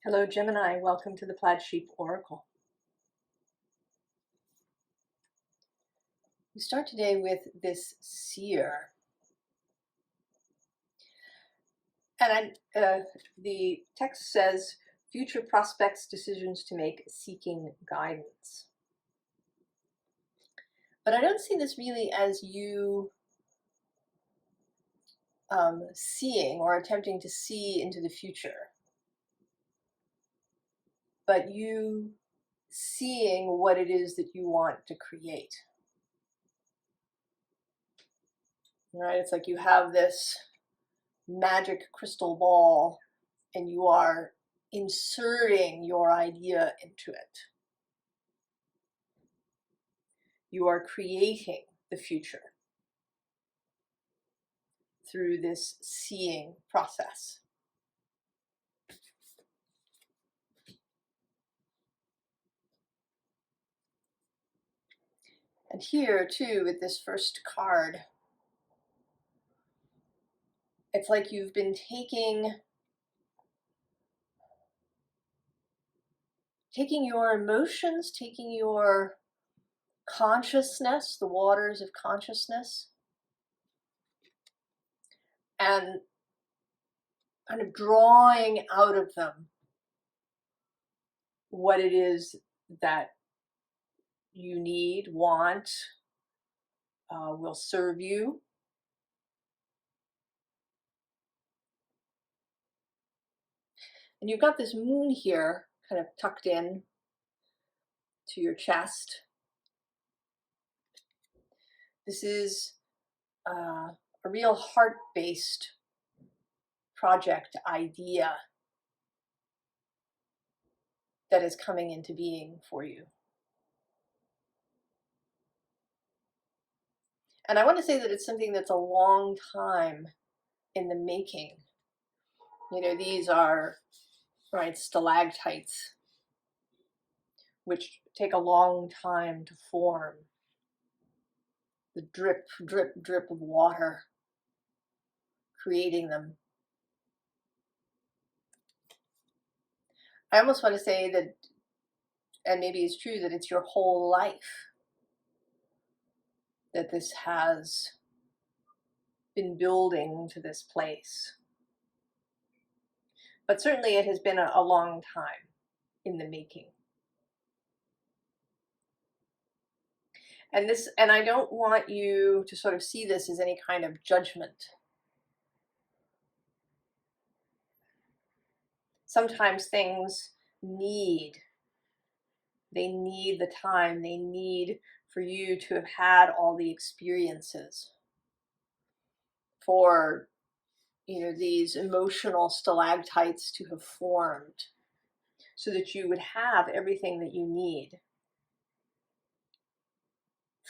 Hello, Gemini. Welcome to the Plaid Sheep Oracle. We start today with this seer. And the text says, future prospects, decisions to make, seeking guidance. But I don't see this really as you seeing or attempting to see into the future, but you seeing what it is that you want to create. Right? It's like you have this magic crystal ball and you are inserting your idea into it. You are creating the future through this seeing process. And here too, with this first card, it's like you've been taking your emotions, taking your consciousness, the waters of consciousness, and kind of drawing out of them what it is that you need, want, will serve you. And you've got this moon here kind of tucked in to your chest. This is a real heart-based project idea that is coming into being for you. And I want to say that it's something that's a long time in the making. You know, these are, right, stalactites, which take a long time to form. The drip, drip, drip of water, creating them. I almost want to say that, and maybe it's true, that it's your whole life that this has been building to this place. But certainly it has been a long time in the making. And I don't want you to sort of see this as any kind of judgment. Sometimes things need the time, they need for you to have had all the experiences, for, you know, these emotional stalactites to have formed so that you would have everything that you need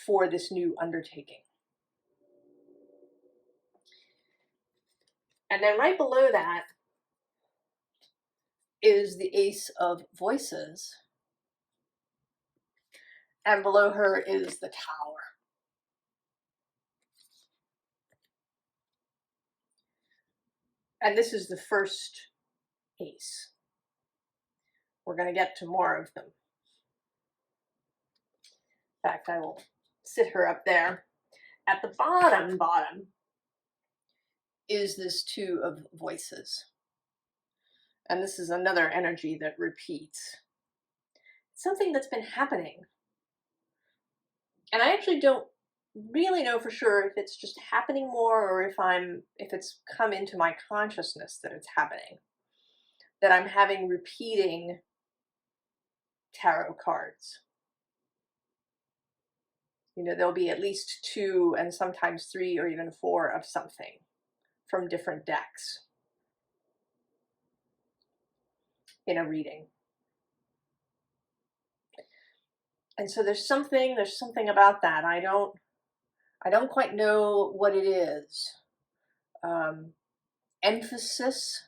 for this new undertaking. And then right below that is the Ace of Voices. And below her is the Tower. And this is the first ace. We're going to get to more of them. In fact, I will sit her up there. At the bottom is this Two of Voices. And this is another energy that repeats. It's something that's been happening. And I actually don't really know for sure if it's just happening more or if it's come into my consciousness that it's happening. That I'm having repeating tarot cards. You know, there'll be at least 2 and sometimes 3 or even 4 of something from different decks in a reading. And so there's something about that. I don't quite know what it is. Emphasis,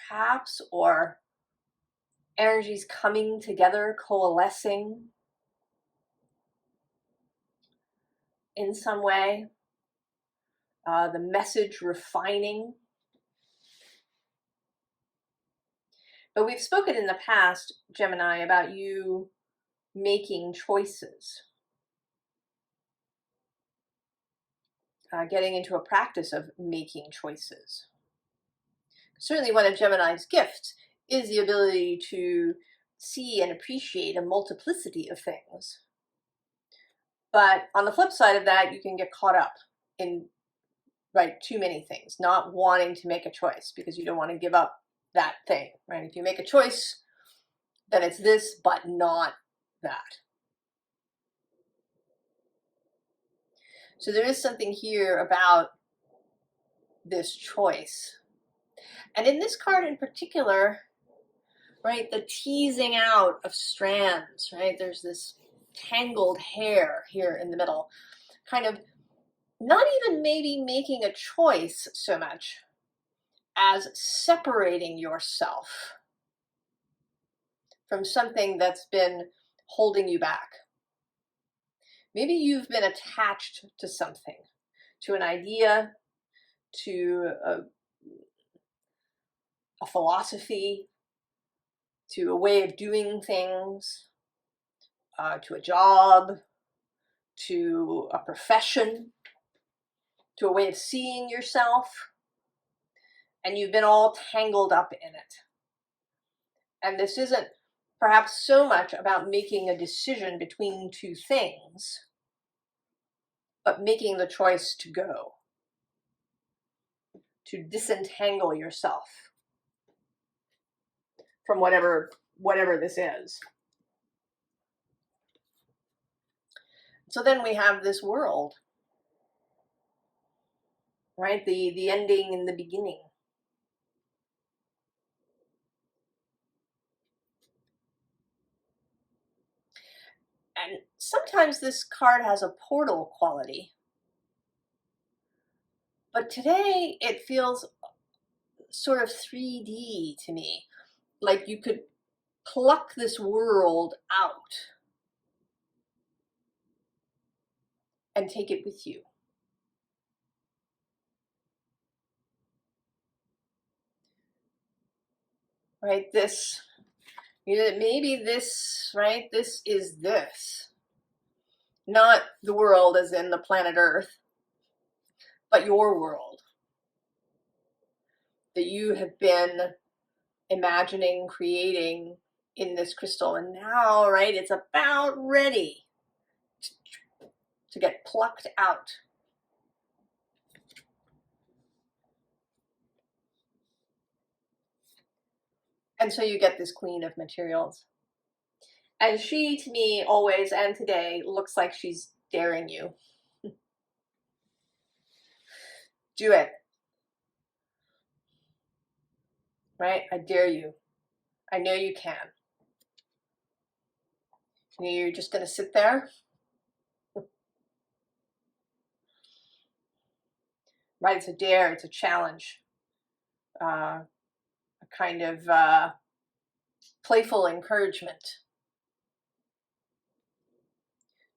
perhaps, or energies coming together, coalescing in some way. The message refining. But we've spoken in the past, Gemini, about you making choices, getting into a practice of making choices. Certainly one of Gemini's gifts is the ability to see and appreciate a multiplicity of things. But on the flip side of that, you can get caught up in too many things, not wanting to make a choice because you don't want to give up that thing, right? If you make a choice, then it's this, but not that. So there is something here about this choice. And in this card in particular, right, the teasing out of strands, right? There's this tangled hair here in the middle, kind of not even maybe making a choice so much as separating yourself from something that's been holding you back. Maybe you've been attached to something, to an idea, to a philosophy, to a way of doing things, to a job, to a profession, to a way of seeing yourself, and you've been all tangled up in it. And this isn't perhaps so much about making a decision between two things, but making the choice to go, to disentangle yourself from whatever this is. So then we have this world, right? The ending and the beginning. And sometimes this card has a portal quality. But today it feels sort of 3D to me. Like you could pluck this world out and take it with you. Right? This, maybe this, right? This is this. Not the world as in the planet Earth, but your world that you have been imagining, creating in this crystal. And now, right, it's about ready to get plucked out. And so you get this Queen of Materials. And she, to me, always and today, looks like she's daring you. Do it. Right? I dare you. I know you can. You're just going to sit there? Right? It's a dare. It's a challenge. A kind of playful encouragement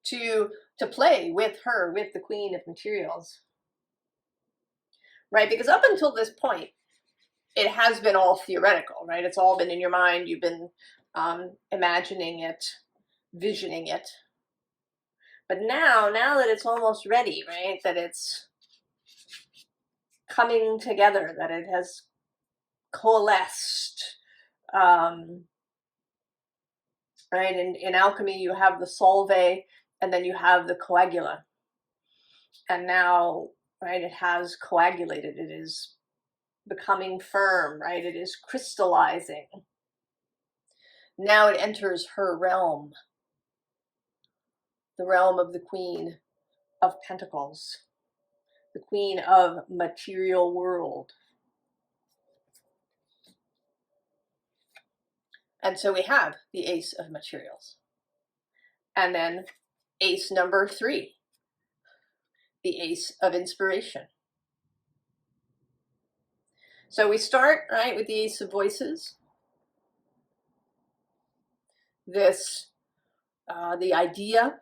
to play with her, with the Queen of Materials. Right? Because up until this point, it has been all theoretical, right? It's all been in your mind. You've been imagining it, visioning it. But now that it's almost ready, right? That it's coming together, that it has coalesced, right? In alchemy, you have the solve and then you have the coagula. And now, right, it has coagulated. It is becoming firm, right? It is crystallizing. Now it enters her realm, the realm of the Queen of Pentacles, the Queen of Material World. And so we have the Ace of Materials. And then ace number 3, the Ace of Inspiration. So we start, right, with the Ace of Voices. This, the idea,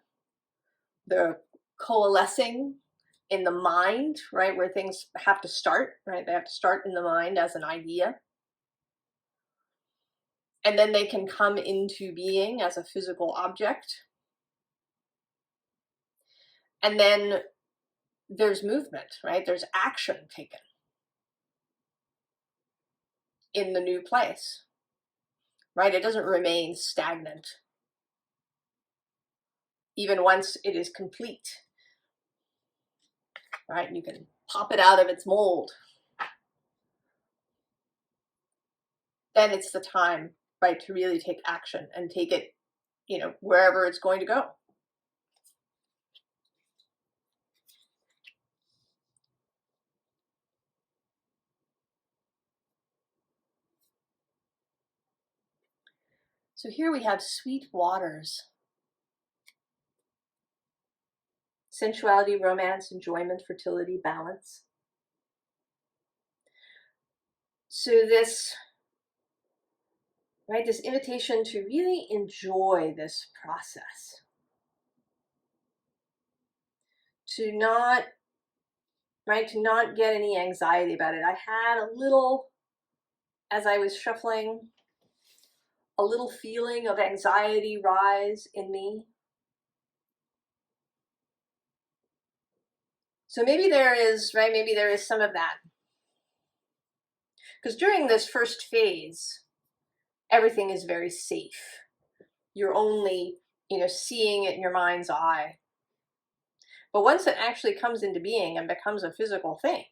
the coalescing in the mind, right, where things have to start, right? They have to start in the mind as an idea. and then they can come into being as a physical object. And then there's movement, right? There's action taken in the new place, right? It doesn't remain stagnant, even once it is complete, right? You can pop it out of its mold. Then it's the time, right, to really take action and take it, you know, wherever it's going to go. So here we have sweet waters. Sensuality, romance, enjoyment, fertility, balance. So this, right, this invitation to really enjoy this process. To not, right, to not get any anxiety about it. I had a little, as I was shuffling, a little feeling of anxiety rise in me. So maybe there is, right, maybe there is some of that. Because during this first phase, everything is very safe. You're only, you know, seeing it in your mind's eye. But once it actually comes into being and becomes a physical thing,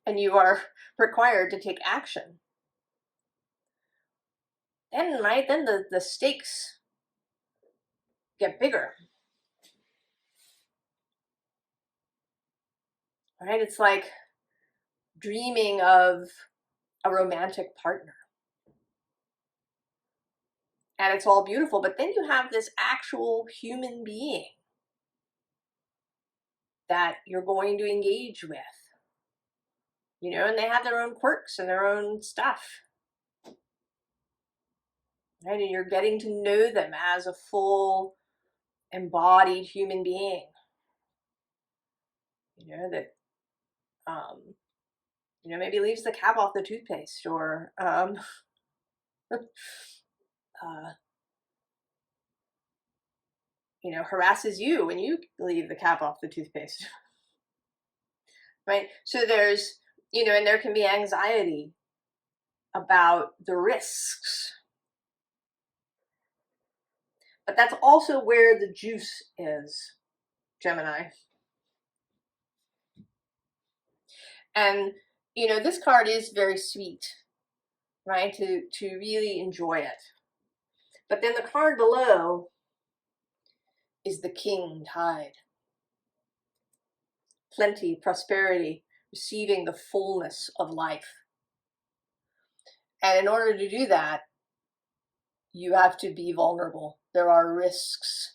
and you are required to take action, then, right, then the stakes get bigger. Right? It's like dreaming of a romantic partner. And it's all beautiful, but then you have this actual human being that you're going to engage with. You know, and they have their own quirks and their own stuff. Right? And you're getting to know them as a full embodied human being. You know, that you know, maybe leaves the cap off the toothpaste, or you know, harasses you when you leave the cap off the toothpaste. Right? So there's, you know, and there can be anxiety about the risks. But that's also where the juice is, Gemini. And, you know, this card is very sweet, right? To really enjoy it. But then the card below is the King Tide. Plenty, prosperity, receiving the fullness of life. And in order to do that, you have to be vulnerable. There are risks.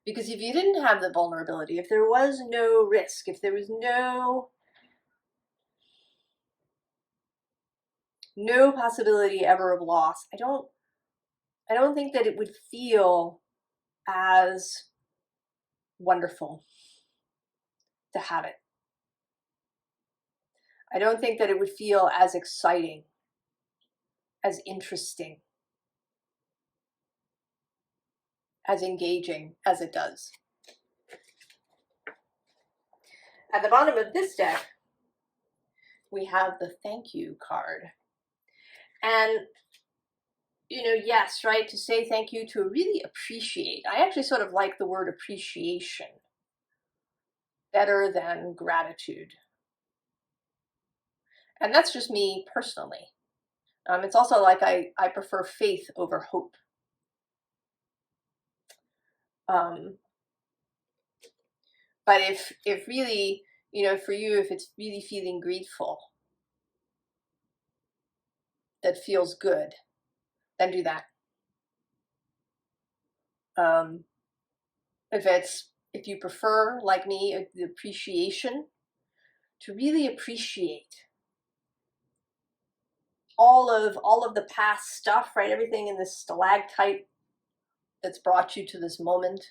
Because if you didn't have the vulnerability, if there was no risk, if there was no possibility ever of loss, I don't think that it would feel as wonderful to have it. I don't think that it would feel as exciting, as interesting, as engaging as it does. At the bottom of this deck, we have the thank you card. And, you know, yes, right, to say thank you, to really appreciate. I actually sort of like the word appreciation better than gratitude. And that's just me personally. It's also like I prefer faith over hope. But if really, you know, for you, if it's really feeling grateful, that feels good, then do that. If you prefer, like me, the appreciation, to really appreciate all of the past stuff, right? Everything in this stalactite that's brought you to this moment.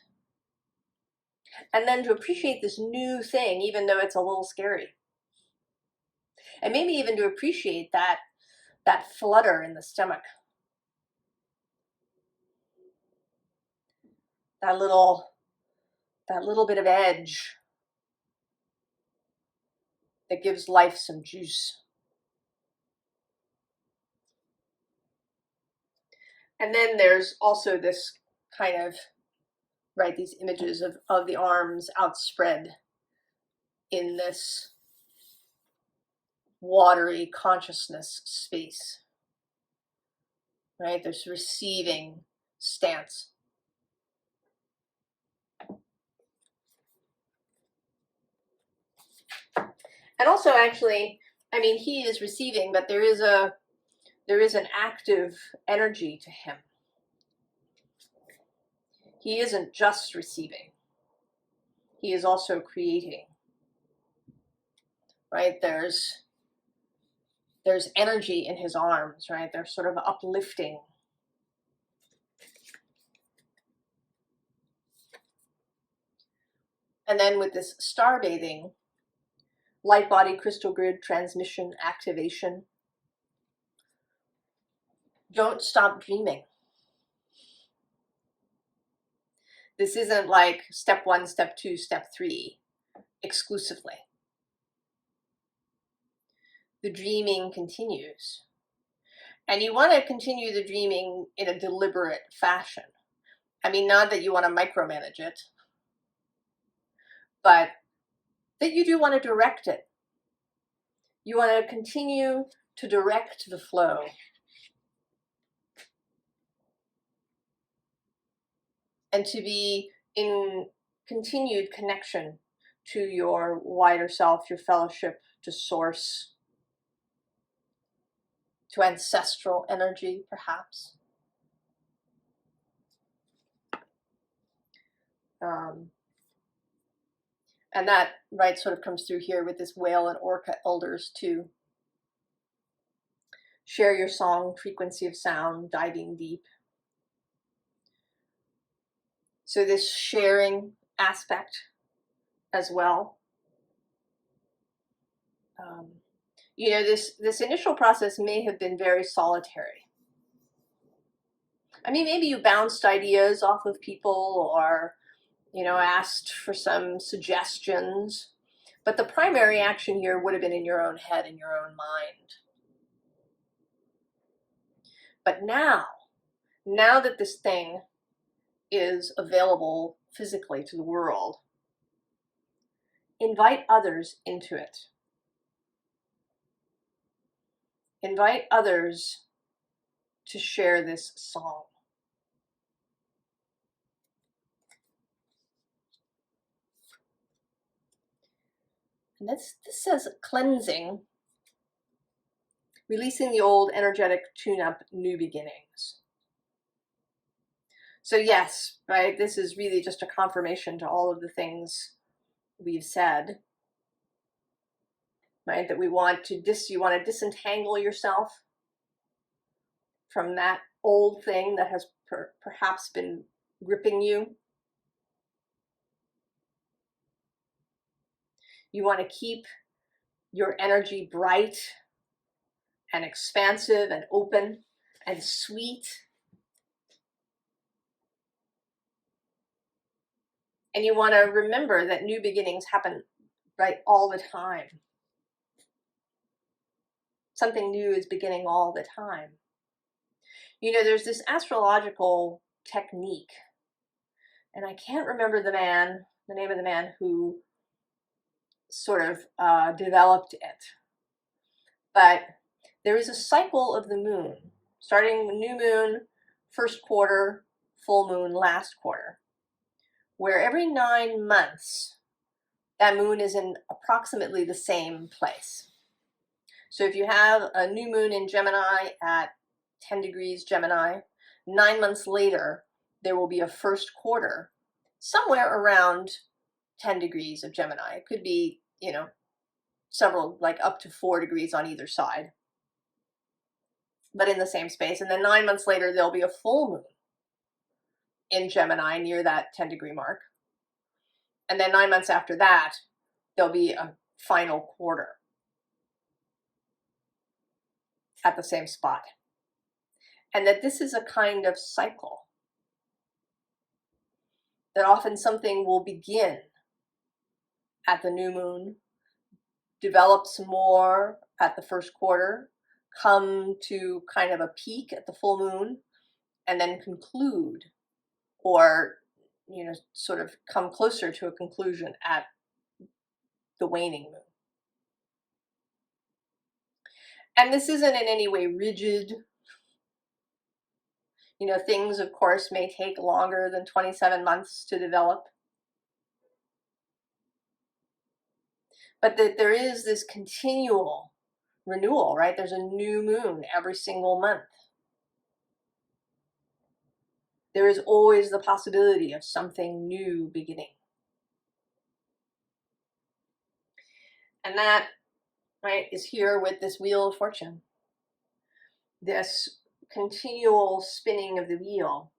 And then to appreciate this new thing, even though it's a little scary. And maybe even to appreciate that that flutter in the stomach, that little bit of edge that gives life some juice. And then there's also this kind of, right, these images of the arms outspread in this watery consciousness space, right? This receiving stance. And also, actually, I mean, he is receiving, but there is an active energy to him. He isn't just receiving. He is also creating. Right? There's energy in his arms, right? They're sort of uplifting. And then with this star bathing, light body crystal grid transmission activation. Don't stop dreaming. This isn't like step 1, step 2, step 3 exclusively. The dreaming continues. And you want to continue the dreaming in a deliberate fashion. I mean, not that you want to micromanage it, but that you do want to direct it. You want to continue to direct the flow. And to be in continued connection to your wider self, your fellowship, to source, to ancestral energy, perhaps. And that, right, sort of comes through here with this whale and orca elders too. Share your song, frequency of sound, diving deep. So this sharing aspect as well. You know, this initial process may have been very solitary. I mean, maybe you bounced ideas off of people or, you know, asked for some suggestions, but the primary action here would have been in your own head, in your own mind. But now that this thing is available physically to the world, invite others into it. Invite others to share this song. And this says cleansing, releasing the old, energetic tune-up, new beginnings. So yes, right, this is really just a confirmation to all of the things we've said, right? That you want to disentangle yourself from that old thing that has perhaps been gripping you. You want to keep your energy bright and expansive and open and sweet. And you want to remember that new beginnings happen, right, all the time. Something new is beginning all the time. You know, there's this astrological technique, and I can't remember the name of the man who sort of developed it. But there is a cycle of the moon, starting with new moon, first quarter, full moon, last quarter, where every 9 months, that moon is in approximately the same place. So if you have a new moon in Gemini at 10 degrees Gemini, 9 months later, there will be a first quarter somewhere around 10 degrees of Gemini. It could be, you know, several, like up to 4 degrees on either side, but in the same space. And then 9 months later, there'll be a full moon in Gemini near that 10-degree mark. And then 9 months after that, there'll be a final quarter. at the same spot. And that this is a kind of cycle. That often something will begin at the new moon, develop some more at the first quarter, come to kind of a peak at the full moon, and then conclude, or, you know, sort of come closer to a conclusion at the waning moon. And this isn't in any way rigid. You know, things, of course, may take longer than 27 months to develop. But that there is this continual renewal, right? There's a new moon every single month. There is always the possibility of something new beginning. And that, right, is here with this Wheel of Fortune. This continual spinning of the wheel.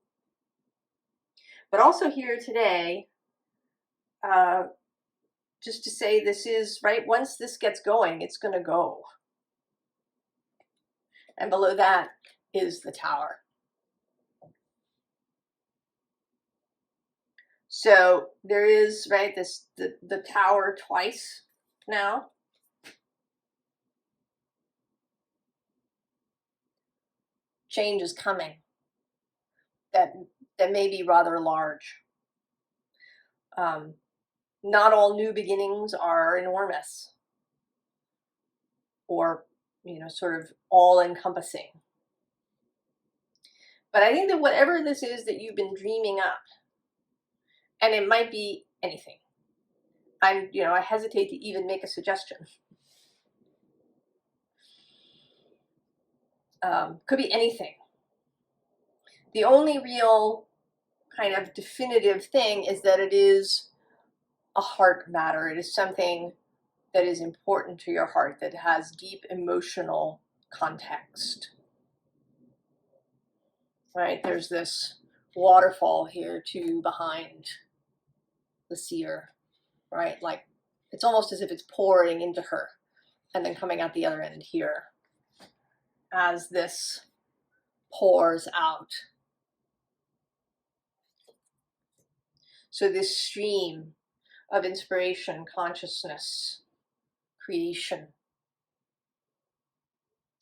But also here today, just to say this is, right, once this gets going, it's going to go. And below that is the Tower. So there is, right, this the Tower twice now. Change is coming. That may be rather large. Not all new beginnings are enormous or, you know, sort of all-encompassing. But I think that whatever this is that you've been dreaming up, and it might be anything. I hesitate to even make a suggestion. Could be anything. The only real kind of definitive thing is that it is a heart matter. It is something that is important to your heart, that has deep emotional context. Right? There's this waterfall here too behind the seer, right? Like it's almost as if it's pouring into her and then coming out the other end here as this pours out. So this stream of inspiration, consciousness, creation.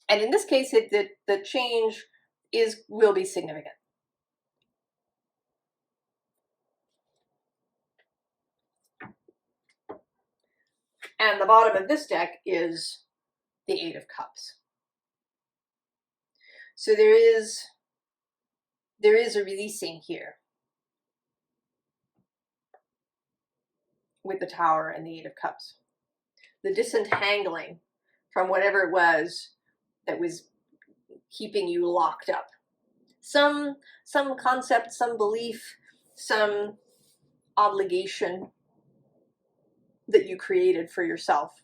And in this case, the change will be significant. And the bottom of this deck is the Eight of Cups. So there is a releasing here with the Tower and the Eight of Cups. The disentangling from whatever it was that was keeping you locked up. Some concept, some belief, some obligation that you created for yourself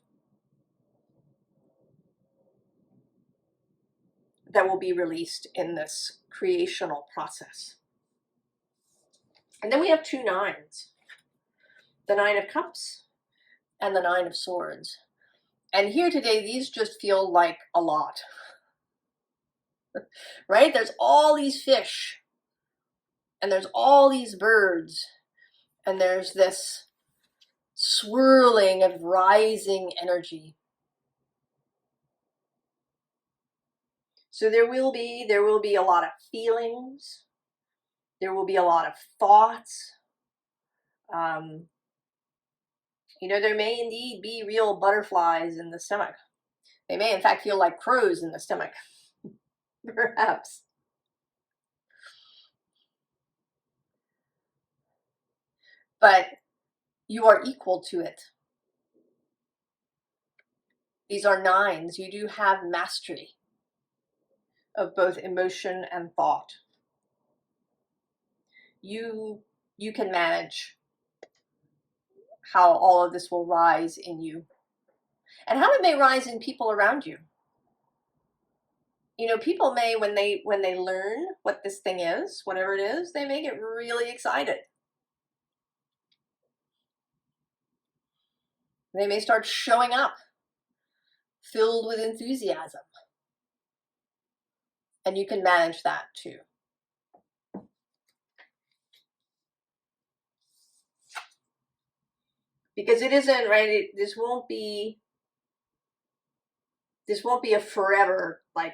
that will be released in this creational process. And then we have two nines, the Nine of Cups and the Nine of Swords. And here today, these just feel like a lot, right? There's all these fish and there's all these birds and there's this swirling of rising energy. So there will be a lot of feelings. There will be a lot of thoughts. There may indeed be real butterflies in the stomach. They may in fact feel like crows in the stomach, perhaps. But you are equal to it. These are nines. You do have mastery of both emotion and thought. You can manage how all of this will rise in you and how it may rise in people around you. People may, when they learn what this thing is, whatever it is, they may get really excited. They may start showing up, filled with enthusiasm. And you can manage that too. Because it isn't, right, this won't be a forever, like,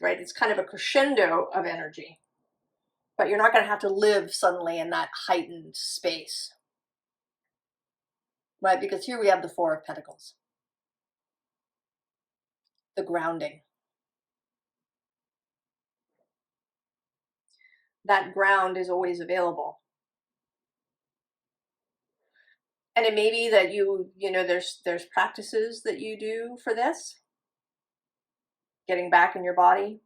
right, it's kind of a crescendo of energy. But you're not going to have to live suddenly in that heightened space. Right, because here we have the Four of Pentacles. The grounding. That ground is always available. And it may be that you know, there's practices that you do for this. Getting back in your body.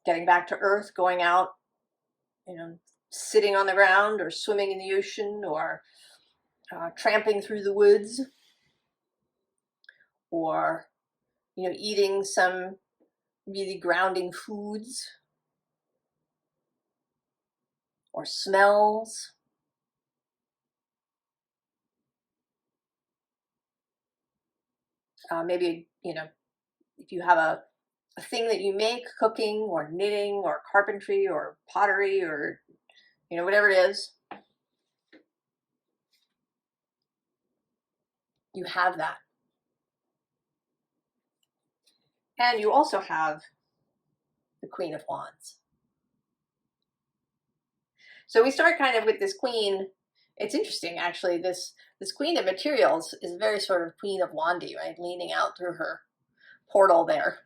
Getting back to earth, going out, you know, sitting on the ground or swimming in the ocean or tramping through the woods. Or, you know, eating some really grounding foods. Or smells. Maybe, you know, if you have a thing that you make, cooking or knitting or carpentry or pottery or, you know, whatever it is, you have that. And you also have the Queen of Wands. So we start kind of with this Queen. It's interesting, actually. This Queen of Materials is very sort of Queen of Wandy, right? Leaning out through her portal there.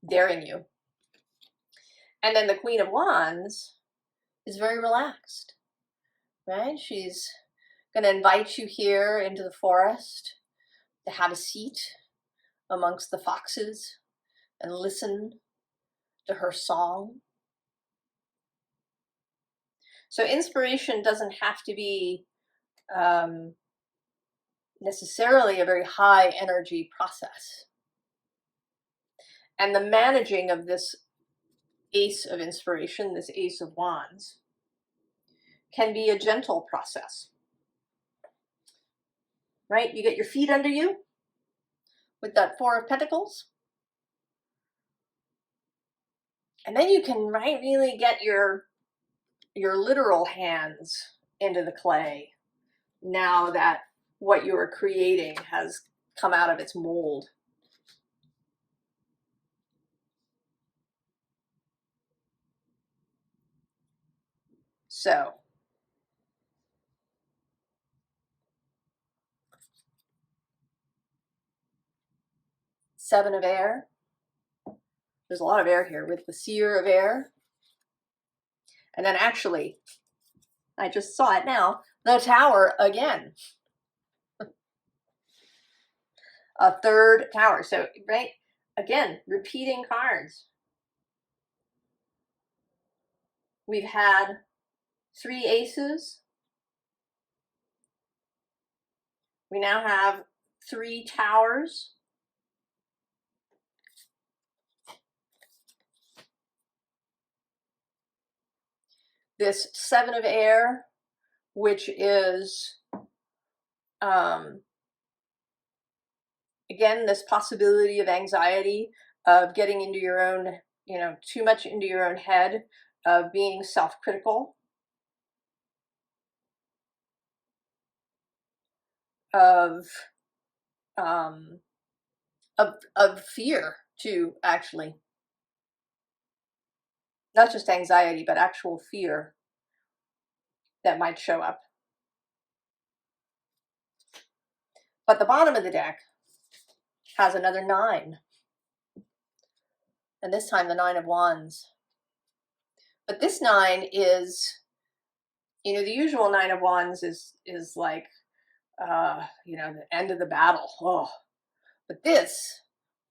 Daring you. And then the Queen of Wands is very relaxed, right? She's going to invite you here into the forest to have a seat amongst the foxes and listen to her song. So inspiration doesn't have to be necessarily a very high energy process. And the managing of this Ace of Inspiration, this Ace of Wands, can be a gentle process. Right? You get your feet under you with that Four of Pentacles. And then you can, right, really get your literal hands into the clay now that what you are creating has come out of its mold. So, Seven of Air. There's a lot of air here with the Seer of Air. And then actually, I just saw it now, the Tower again. A third Tower. So, right, again, repeating cards. We've had 3 aces. We now have 3 towers. This Seven of Air, which is, again, this possibility of anxiety, of getting into your own, you know, too much into your own head, of being self-critical, of fear too, actually. Not just anxiety, but actual fear that might show up. But the bottom of the deck has another 9. And this time the 9 of Wands. But this 9 is, you know, the usual 9 of Wands is like, you know, the end of the battle. Oh. But this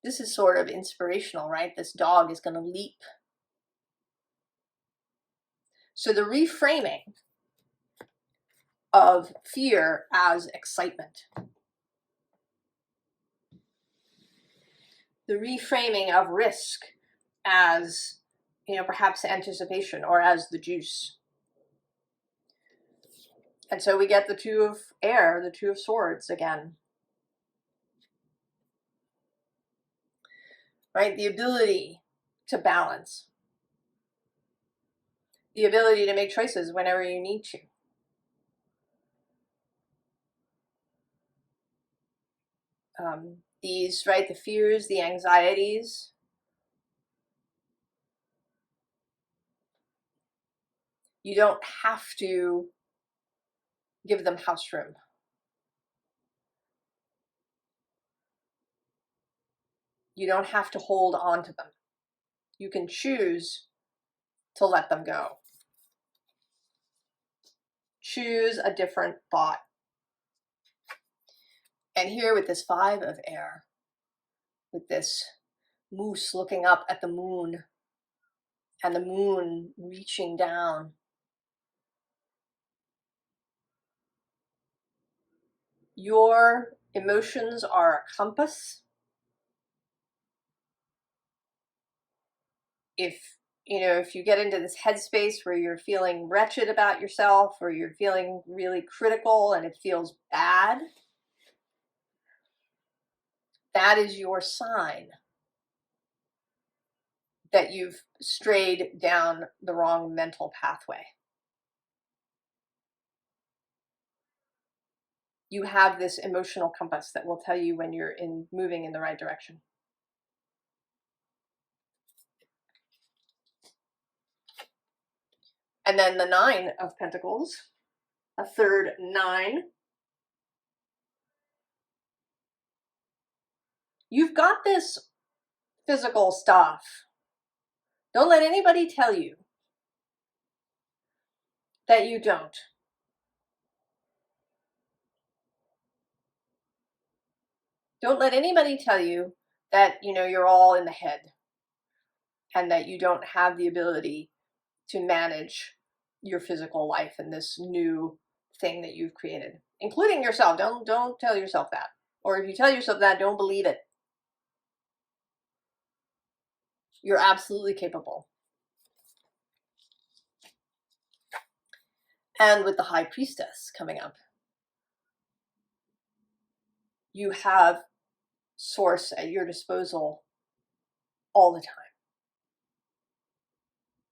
is sort of inspirational, right? This dog is going to leap. So the reframing of fear as excitement. The reframing of risk as, you know, perhaps anticipation or as the juice. And so we get the 2 of Air, the 2 of Swords again. right? The ability to balance, the ability to make choices whenever you need to. These, right, the fears, the anxieties, you don't have to give them house room. You don't have to hold on to them. You can choose to let them go. Choose a different thought. And here with this 5 of air, with this moose looking up at the moon, and the moon reaching down, your emotions are a compass. If if you get into this headspace where you're feeling wretched about yourself, or you're feeling really critical and it feels bad, that is your sign that you've strayed down the wrong mental pathway. You have this emotional compass that will tell you when you're moving in the right direction. And then the 9 of Pentacles, a third 9. You've got this physical stuff. Don't let anybody tell you that you don't. Don't let anybody tell you that, you're all in the head and that you don't have the ability to manage your physical life and this new thing that you've created, including yourself. Don't tell yourself that. Or if you tell yourself that, don't believe it. You're absolutely capable. And with the High Priestess coming up, you have Source at your disposal all the time.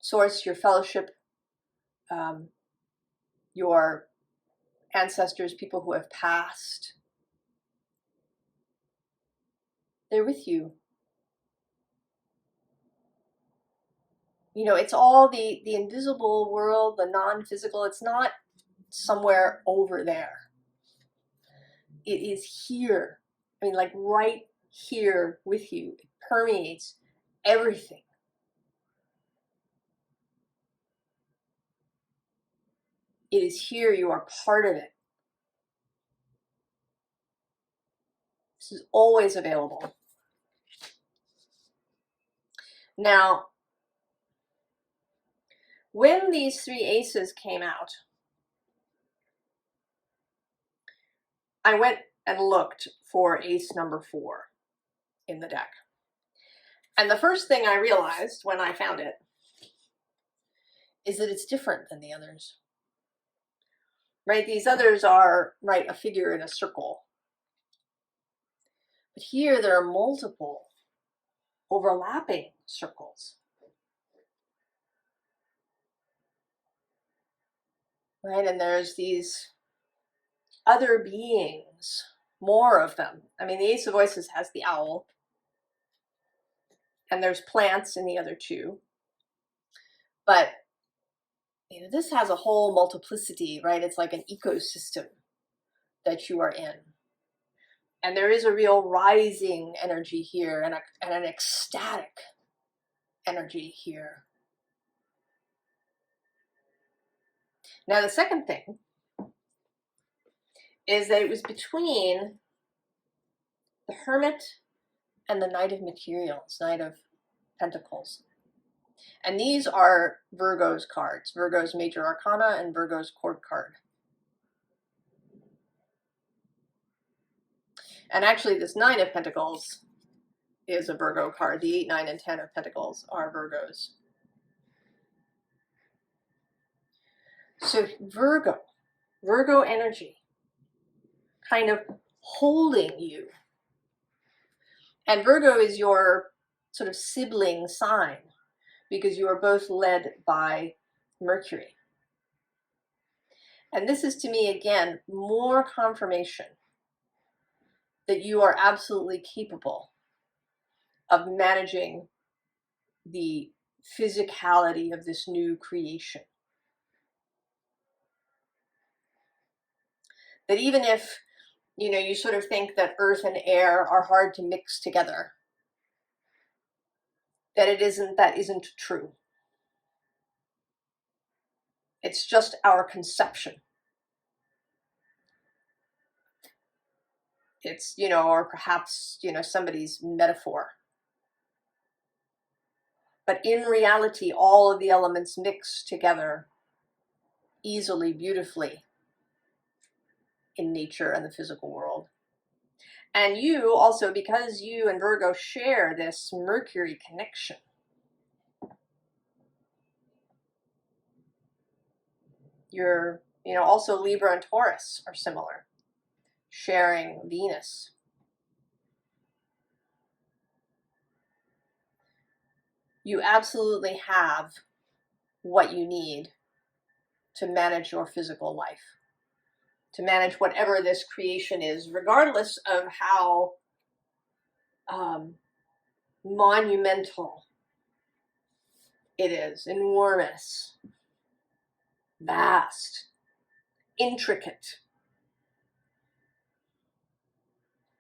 Source, your fellowship, your ancestors, people who have passed, they're with you. It's all the invisible world, the non-physical. It's not somewhere over there. It is here. I mean, like right here with you. It permeates everything. It is here. You are part of it. This is always available. Now, when these 3 aces came out, I went and looked for ace number 4 in the deck. And the first thing I realized when I found it is that it's different than the others. Right? These others are, right, a figure in a circle. But here there are multiple overlapping circles. Right? And there's these other beings, more of them. I mean, the Ace of Voices has the owl, and there's plants in the other 2. But this has a whole multiplicity, right? It's like an ecosystem that you are in. And there is a real rising energy here and an ecstatic energy here. Now, the second thing is that it was between the Hermit and the Knight of Materials, Knight of Pentacles. And these are Virgo's cards, Virgo's Major Arcana and Virgo's Court card. And actually this 9 of Pentacles is a Virgo card. The 8, 9, and 10 of Pentacles are Virgos. So Virgo energy, kind of holding you. And Virgo is your sort of sibling sign, because you are both led by Mercury. And this is, to me, again, more confirmation that you are absolutely capable of managing the physicality of this new creation. That even if, you sort of think that earth and air are hard to mix together, that isn't true. It's just our conception. It's, or perhaps, somebody's metaphor. But in reality, all of the elements mix together easily, beautifully in nature and the physical world. And you also, because you and Virgo share this Mercury connection, you're, also Libra and Taurus are similar, sharing Venus. You absolutely have what you need to manage your physical life, to manage whatever this creation is, regardless of how monumental it is, enormous, vast, intricate,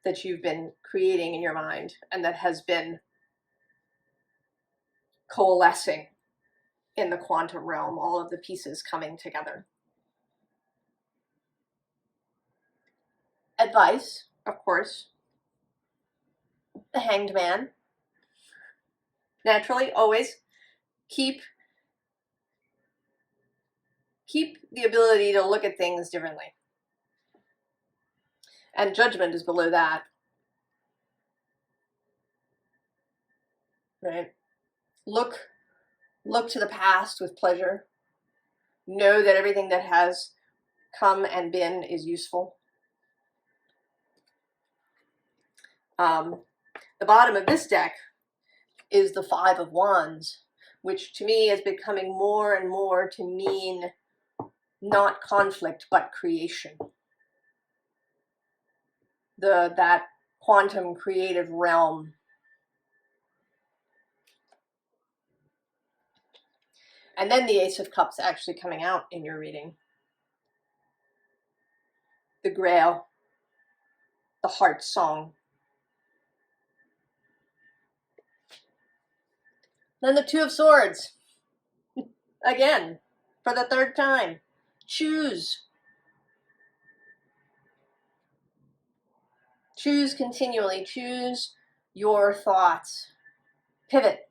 that you've been creating in your mind and that has been coalescing in the quantum realm, all of the pieces coming together. Advice, of course, the Hanged Man. Naturally, always keep the ability to look at things differently. And Judgment is below that. Right? Look to the past with pleasure. Know that everything that has come and been is useful. The bottom of this deck is the Five of Wands, which to me is becoming more and more to mean not conflict, but creation. That quantum creative realm. And then the Ace of Cups actually coming out in your reading. The Grail, the Heart Song. Then the Two of Swords. Again, for the third time. Choose. Choose continually. Choose your thoughts. Pivot.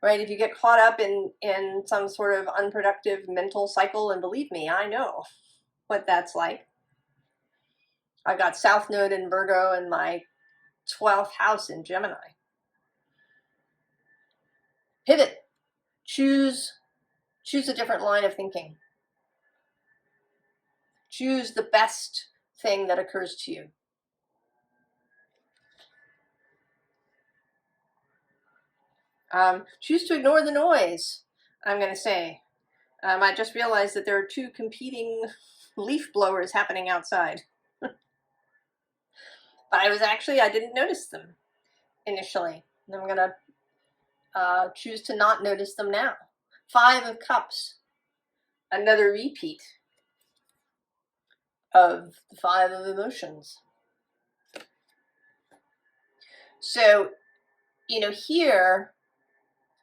Right? If you get caught up in some sort of unproductive mental cycle, and believe me, I know what that's like. I've got South Node in Virgo and my 12th house in Gemini. Pivot. Choose a different line of thinking. Choose the best thing that occurs to you. Choose to ignore the noise, I'm going to say. I just realized that there are two competing leaf blowers happening outside. But I didn't notice them initially. And I'm going to choose to not notice them now. Five of Cups. Another repeat of the Five of Emotions. So, here,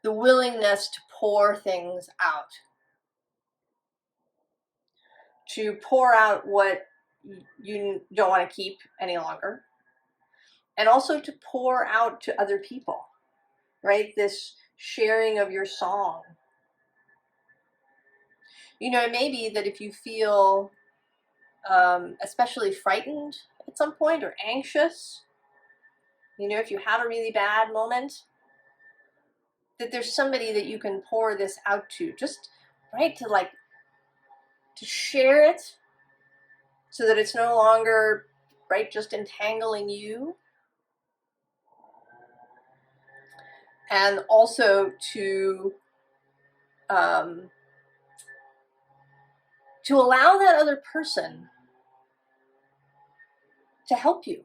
the willingness to pour things out. To pour out what you don't want to keep any longer. And also to pour out to other people, right? This sharing of your song. It may be that if you feel especially frightened at some point or anxious, if you have a really bad moment, that there's somebody that you can pour this out to, just, right, to share it so that it's no longer, right, just entangling you. and also to allow that other person to help you,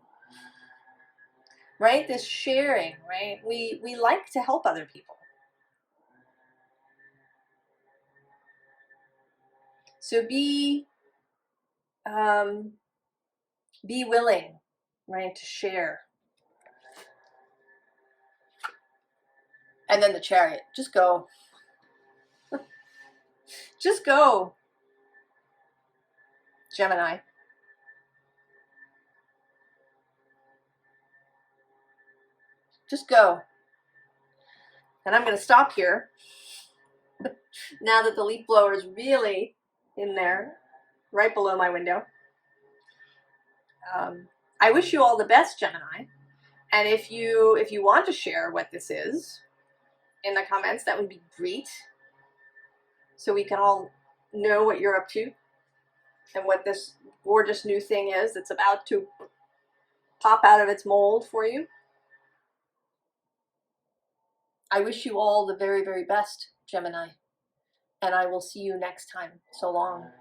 right? This sharing, right? We like to help other people. So be willing, right, to share. And then the Chariot, just go. Just go, Gemini. Just go. And I'm going to stop here now that the leaf blower is really in there, right below my window. I wish you all the best, Gemini. And if you want to share what this is in the comments, that would be great. So we can all know what you're up to and what this gorgeous new thing is that's about to pop out of its mold for you. I wish you all the very, very best, Gemini. And I will see you next time. So long.